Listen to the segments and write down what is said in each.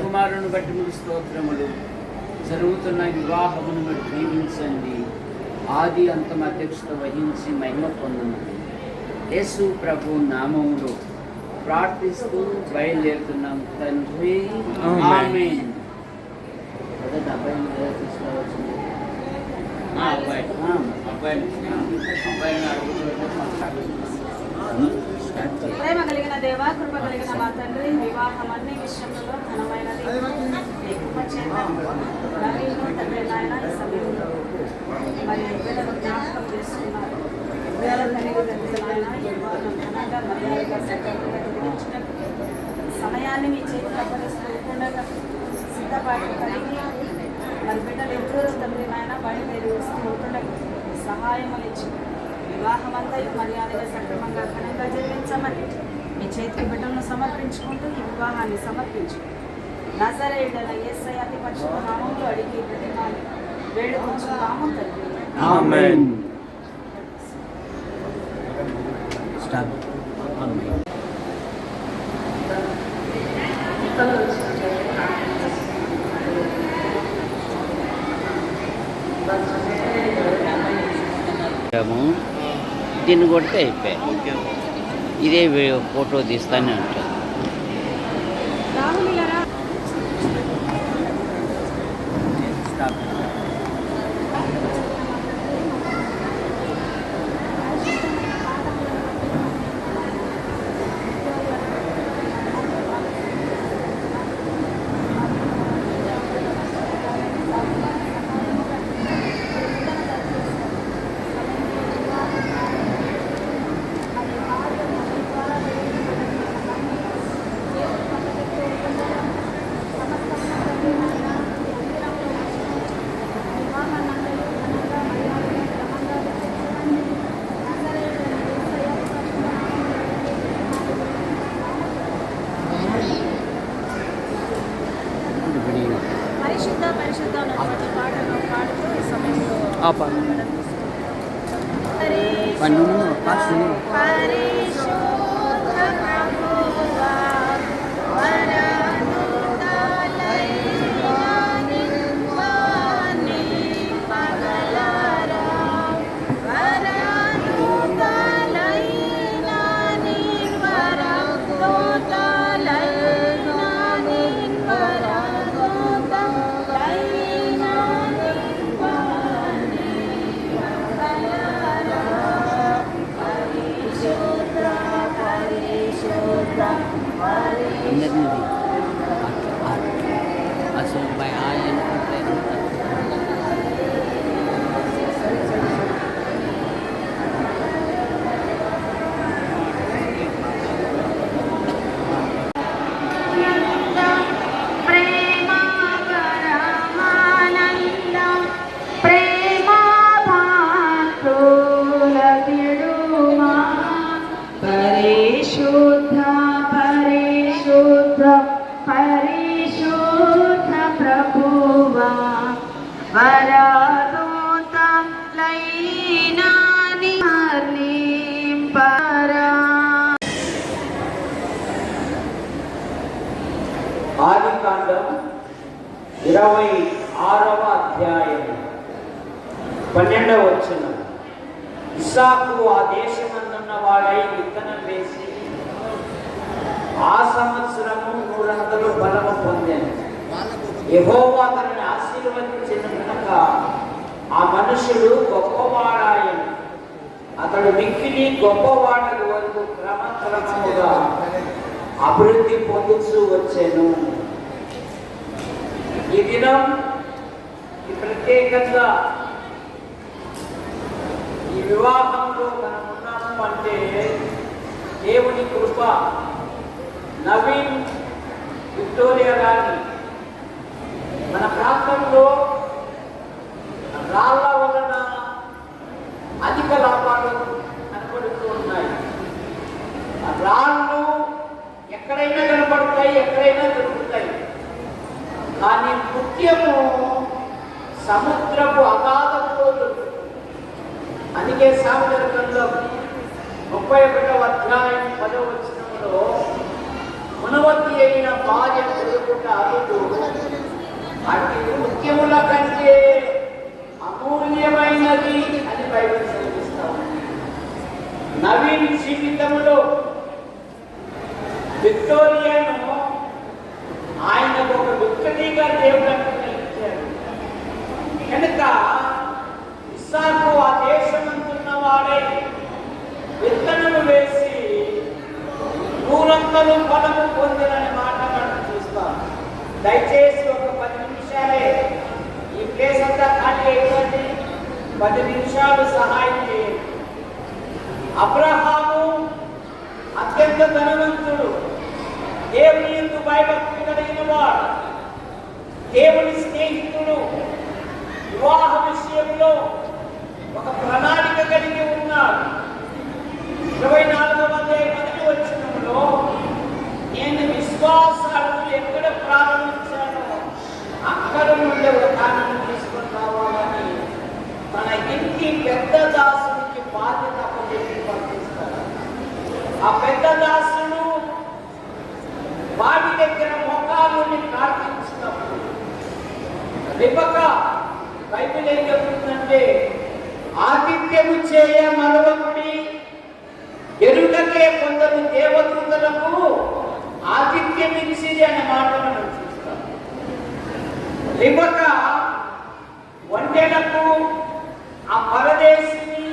కుమారుని బట్టి మీకు స్తోత్రములు. జరుగుతున్న వివాహమును బట్టి దీవించండి. ఆది అంతం అధ్యక్షత వహించి మహిమ పొందమని యేసు ప్రభు నామములో ప్రార్థిస్తూ బయలుదేరుతున్నాం తండ్రి. ఆమేన్. ప్రేమ కలిగిన దేవా, కృప కలిగిన మా తండ్రి, వివాహం అన్ని విషయంలో ఘనమైనది. తండ్రి నాయన ఈ సమయంలో మరి బిడ్డలు జ్ఞాపకం చేస్తున్నారు. సమయాన్ని మీ చేతికి అప్పగిస్తుండగా సిద్ధపాటు కలిగి మరి బిడ్డలు ఎప్పుడూ తండ్రి నాయన బయలుదేరి వస్తూ ఉంటుండగా సహాయం ఇచ్చి వివాహమంతా మర్యాదగా సక్రమంగా ఘనంగా జరిపించమని మీ చేతికి బిడ్డలను సమర్పించుకుంటూ ఈ వివాహాన్ని సమర్పించు. నజరేయుడైన యేసయ్య అతి పరిశుద్ధ నామములో అడిగి ప్రతిమాని వేడుకొంచున్నాము తండ్రి. ఆమేన్. దీన్ని కొడితే అయిపోయాయి. ఇదే ఫోటో తీస్తానే ఉంటాను. ఆదికాండం 26వ అధ్యాయం 12వ వచనం. ఇస్సాకు ఆ దేశమందున్న వాడై విత్తనం వేసి ఆ సంవత్సరము 100 బలము పొందాను. యెహోవా అతనిని ఆశీర్వదించిన కనుక ఆ మనుషుడు గొప్పవాడాయను. అతడు మిక్కిలి గొప్పవాడల వరకు క్రమక్రమముగా అభివృద్ధి పొందుతూ వచ్చాను. ఈ దినం ఈ ప్రత్యేకంగా ఈ వివాహంలో మనం ఉన్నాము అంటే దేవుని కృప. నవీన్ విక్టోరియా గారిని మన ప్రాంతంలో రాళ్ళ వలన అధిక లాభాలు కనపడుతూ ఉన్నాయి. ఆ రాళ్ళు ఎక్కడైనా కనపడతాయి, ఎక్కడైనా దొరుకుతాయి. కానీ ముఖ్యము సముద్రపు అగాధంలో దొరుకుతుంది. అందుకే సామెతల గ్రంథం 31వ అధ్యాయం 10వ వచనంలో మునవతి అయిన భార్య దొరుకుట అరుదు, అతి ముఖ్యముల కంటే అమూల్యమైనది అని బైబిల్ సెలవిస్తాం. నవీన్ జీవితంలో విక్టోరియాను ఆయనకు ఒక విక్టరీగా దేవుడు ఇచ్చాడు. కనుక ఇస్సాకు ఆ దేశమంతున్న వాడై విత్తనము వేసి నూరంతలు ఫలము పొందినని మాట మనం చూస్తాం. దయచేసి ఒక 10 నిమిషాలే, ఈ ప్లేస్ అంతా ఖాళీ అయిపోయింది, 10 నిమిషాలు సహాయం చేయండి. అబ్రహాము అత్యంత ధనవంతుడు, దేవుని యందు భయభక్తి కలిగిన వాడు, దేవుని స్నేహితుడు, వివాహ విషయంలో ఒక ప్రణాళిక కలిగి ఉన్నాడు. 24వ అధ్యాయం 1వ వచనంలో నేను విశ్వాసాలను ఎక్కడ ప్రారంభించానో అక్కడ నుండి ఒక కారణం తీసుకొని రావాలని తన ఇంటి పెద్ద దాసునికి బాధ్యత అప్పచెప్పి పంపిస్తాడు. ఆ పెద్ద దాసుడు వాడి దగ్గర మోకాళ్ళని ప్రార్థించినప్పుడు రిబకా బైబిల్ ఏం చెప్తుందంటే, ఆతిథ్యము చేయ మరొకటి ఎరుటకే కొందరు దేవదూతలకు ఆతిథ్యమిచ్చి అనే మాట మనం చూస్తాం. రిబకా వంటలకు ఆ పరదేశిని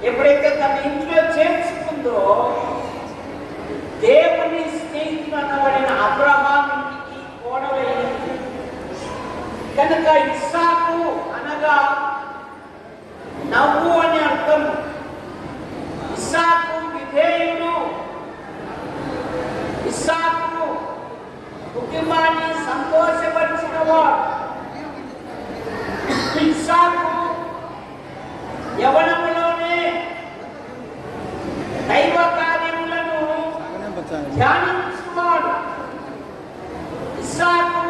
ఎప్పుడైతే తన ఇంట్లో చేర్చుకుందో, దేవుని స్నేహితుడు అనబడిన అబ్రహాం ఇంటికి కోడలైంది. కనుక ఇస్సాకు అనగా నవ్వు అని అర్థం. ఇస్సాకు విధేయుడు, ఇస్సాకు కుటుంబాన్ని సంతోషపరిచిన వాడు. ఇస్సాకు యవనములోనే దైవ కార్యములను ధ్యానించువాడు. ఇస్సాకు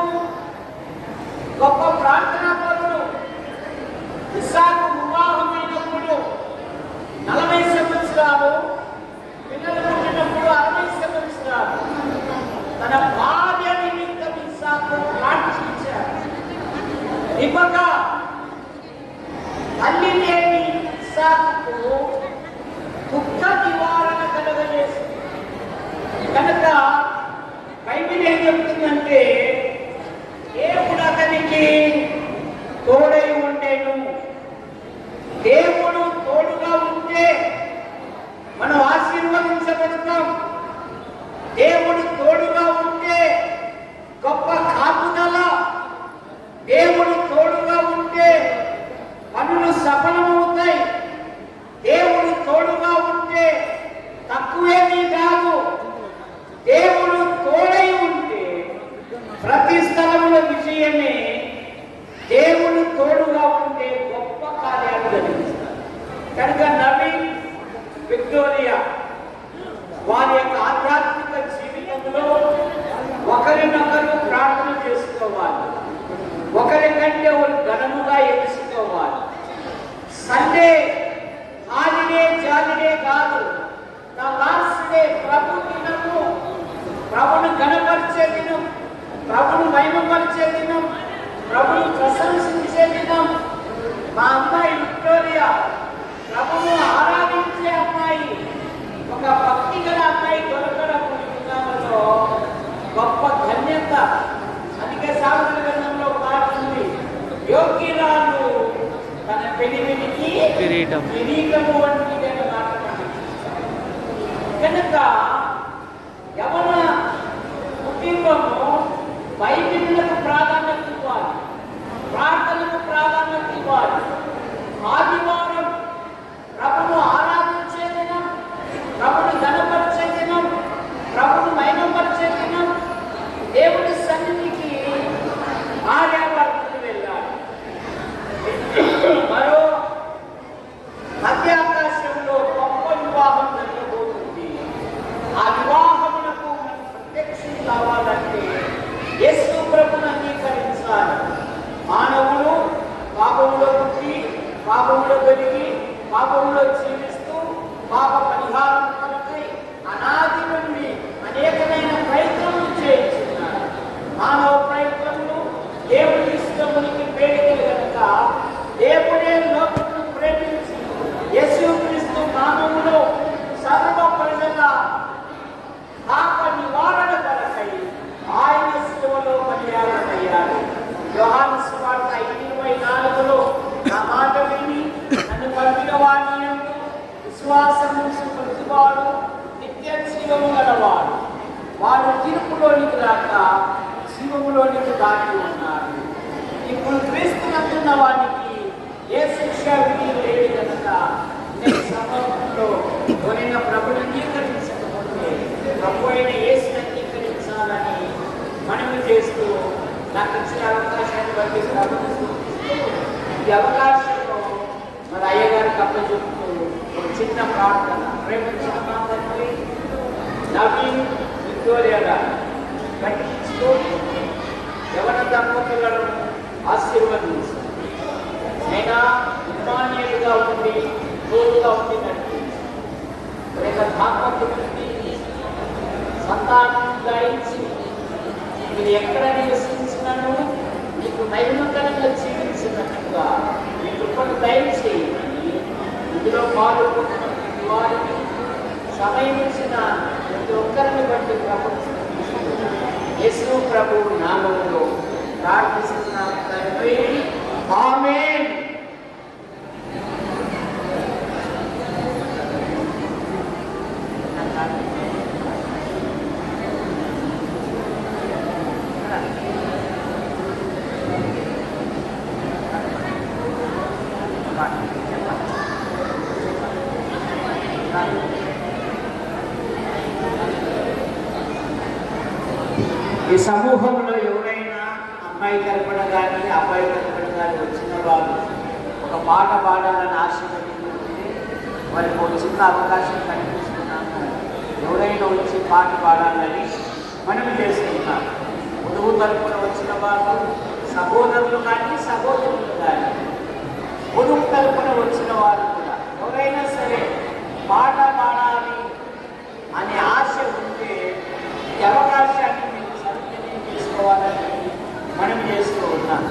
గొప్ప ప్రార్థనా పరుడు. ఇస్సాకు వివాహమైనప్పుడు 40 సంవత్సరాలు, పిల్లలు పుట్టినప్పుడు 60 సంవత్సరాలు తన భార్య నిమిత్తం ఇస్సాకు ప్రార్థించాడు. రిబకా తల్లి లేని ఇస్సాకు దుఃఖ నివారణ కలగజేసింది. కనుక బైబిల్ ఏం చెప్తుందంటే, దేవుడు అతనికి తోడై ఉండేను. దేవుడు తోడుగా ఉంటే మనం ఆశీర్వదించబడతాం. దేవుడు తోడుగా ఉంటే గొప్ప కాపుదల, దేవుడు తోడుగా ఉంటే పనులు సఫలమవుతాయి. దేవుడు తోడుగా ఉంటే తక్కువేమీ కాదు. దేవుడు తోడై ఉంటే ప్రతి స్థలంలో విజయమే. దేవుడు తోడుగా ఉంటే గొప్ప కార్యాలు జరిగిస్తారు. కనుక నవీన్ విక్టోరియా వారి యొక్క ఆధ్యాత్మిక జీవితంలో ఒకరినొకరు ప్రార్థన చేసుకోవాలి, ఒకరికంటే ఒకరు ఘనముగా ఎంచుకోవాలి. సండే హాలిడే జాలిడే కాదు, నా లాస్ట్ డే ప్రభు దినము, ప్రభును ఘనపరిచే దినం, ప్రభును మహిమపరిచే దినం, ప్రభుని ప్రశంసించే దినం. మా అమ్మాయి విక్టోరియా ప్రభును ఆరాధించే అమ్మాయి, ఒక భక్తి గల అమ్మాయి దొరకడం విధానంలో గొప్ప ధన్యత. అందుకే సామెతల గ్రంథంలో మాట ఉంది, యోగ్యురాలు తన పెనిమిటికి కిరీటము వంటిది అనే మాట మనం చూస్తాం. కనుక యవన కుటుంబము బైబిలులకు ప్రాధాన్యత ఇవ్వాలి, ప్రార్థనకు జీవము గలవాడు. వాడు తీర్పులోనికి రాక జీవములోనికి దాటి ఉన్నారు. ఇప్పుడు క్రీస్తునందున్న వానికి ఏ శిక్ష విధి లేదు కనుక నేను సమూహంలో కొనిన ప్రభుని అంగీకరించకపోతే ప్రభు అయిన యేసుని అంగీకరించాలని మనవి చేస్తూ నాకు ఇచ్చిన అవకాశాన్ని బట్టి ప్రభుత్వం ఈ అవకాశంలో మరి అయ్యగారికి అప్పచెప్తూ ఒక చిన్న ప్రార్థన. ప్రేమించిన మా తండ్రి నవీన్ విక్టోరియా గారు కట్టించుతూ యవన దంపతులను ఆశీర్వదించి అయినా ఇమాన్యులుగా ఉండి తోడుగా ఉండి నడిపించి దాంపత్యులకి సంతానం గాయించి మీరు ఎక్కడ నివసించినను మీకు నైమకరంగా జీవించినట్టుగా మీ కృపను దయచేయండి. ఇందులో పాల్గొన్న వారికి సమయం ఇచ్చిన ప్రతి ఒక్కరిని బట్టి ప్రభుత్వం యేసు ప్రభు నామములో ప్రార్థిస్తున్నాం తండ్రి, ఆమేన్. ఈ సమూహంలో ఎవరైనా అమ్మాయి తరపున కానీ అబ్బాయి తరపున కానీ వచ్చిన వారు ఒక పాట పాడాలని ఆశీర్వదించుకుంటే వారికి ఒక చిన్న అవకాశం కల్పిస్తున్నాము. ఎవరైనా వచ్చి పాట పాడాలని మనం చేస్తున్నాం. వధువు తరపున వచ్చిన వారు సహోదరులు కానీ సహోదరులు కానీ, వధువు తరపున వచ్చిన వారు కూడా ఎవరైనా సరే పాట పాడాలి అనే ఆశ ఉంటే ఈ అవకాశాన్ని మీరు సద్వినియోగం చేసుకోవాలని మనం చేస్తూ ఉన్నాం.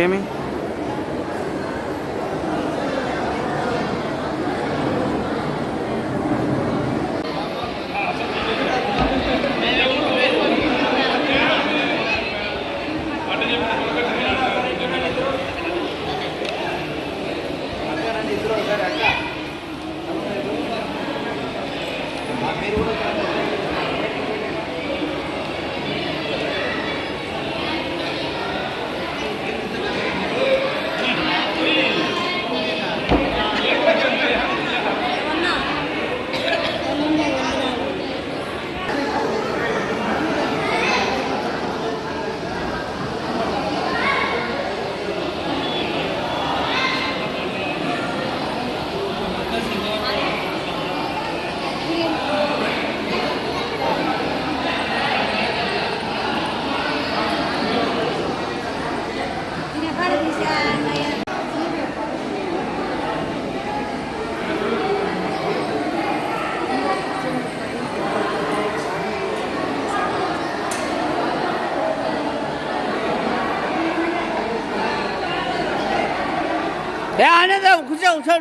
ఏమి ఆనందం కూర్చో కూర్చో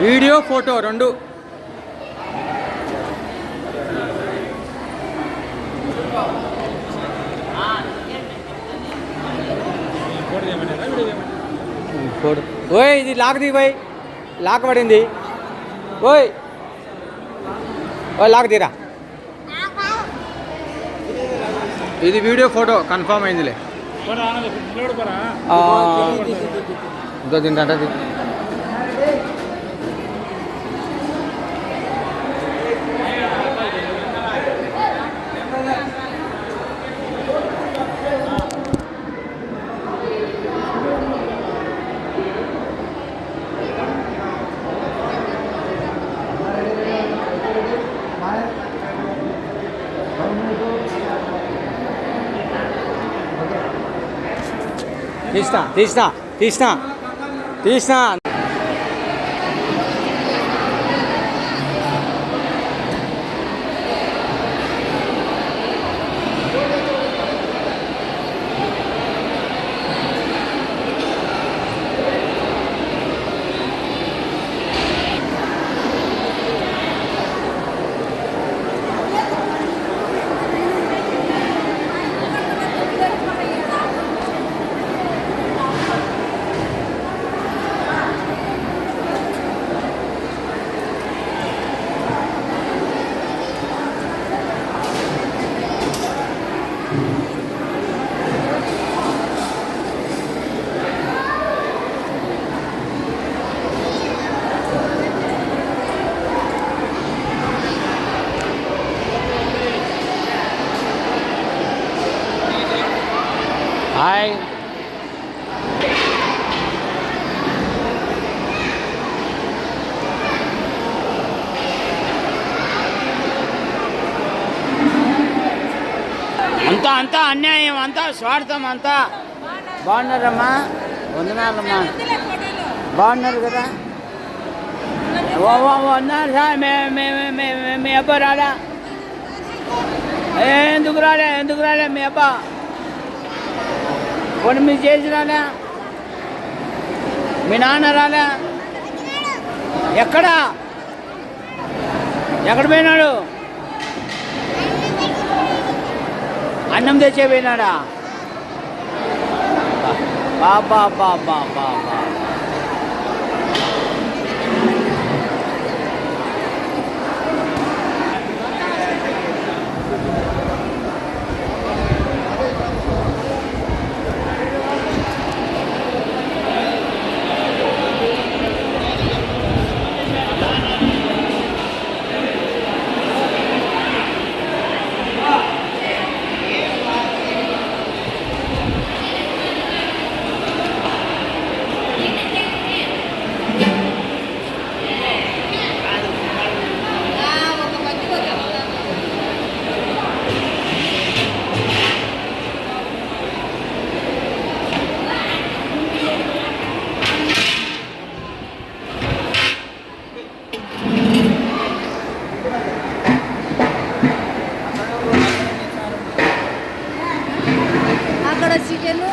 వీడియో ఫోటో రెండు. ఓయ్ ఇది లాక్ ది భాయ్, లాక్ పడింది. ఓయ్ లాక్ తీరా. ఇది వీడియో ఫోటో కన్ఫర్మ్ అయిందిలే. ఇంకో తింటా తీసిన హాయ్. అంతా అన్యాయం, అంతా స్వార్థం, అంతా. బాగున్నారమ్మా? వందనాలమ్మా. బాగున్నారు కదా? ఉన్నారు సార్. మీ అబ్బా రాడా? ఎందుకు రాలే మీ అబ్బా? కొన్ని మీరు చేసి రాలే? మీ నాన్న రాలే? ఎక్కడ పోయినాడు? అన్నం తెచ్చే పోయినాడా? బాబా. అక్కడ చికెను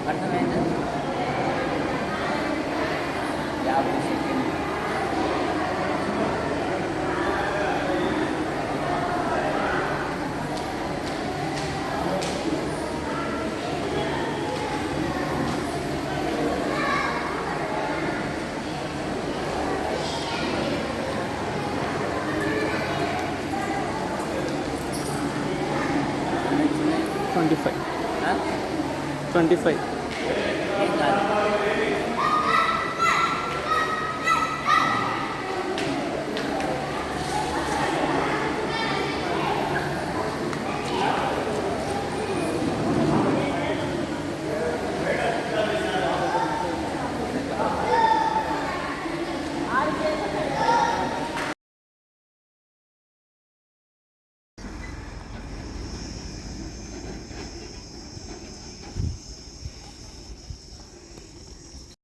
అర్థమైందా? 50 సెకండ్లు. ట్వంటీ ఫైవ్ ఆ? 25. ఏం కాదు.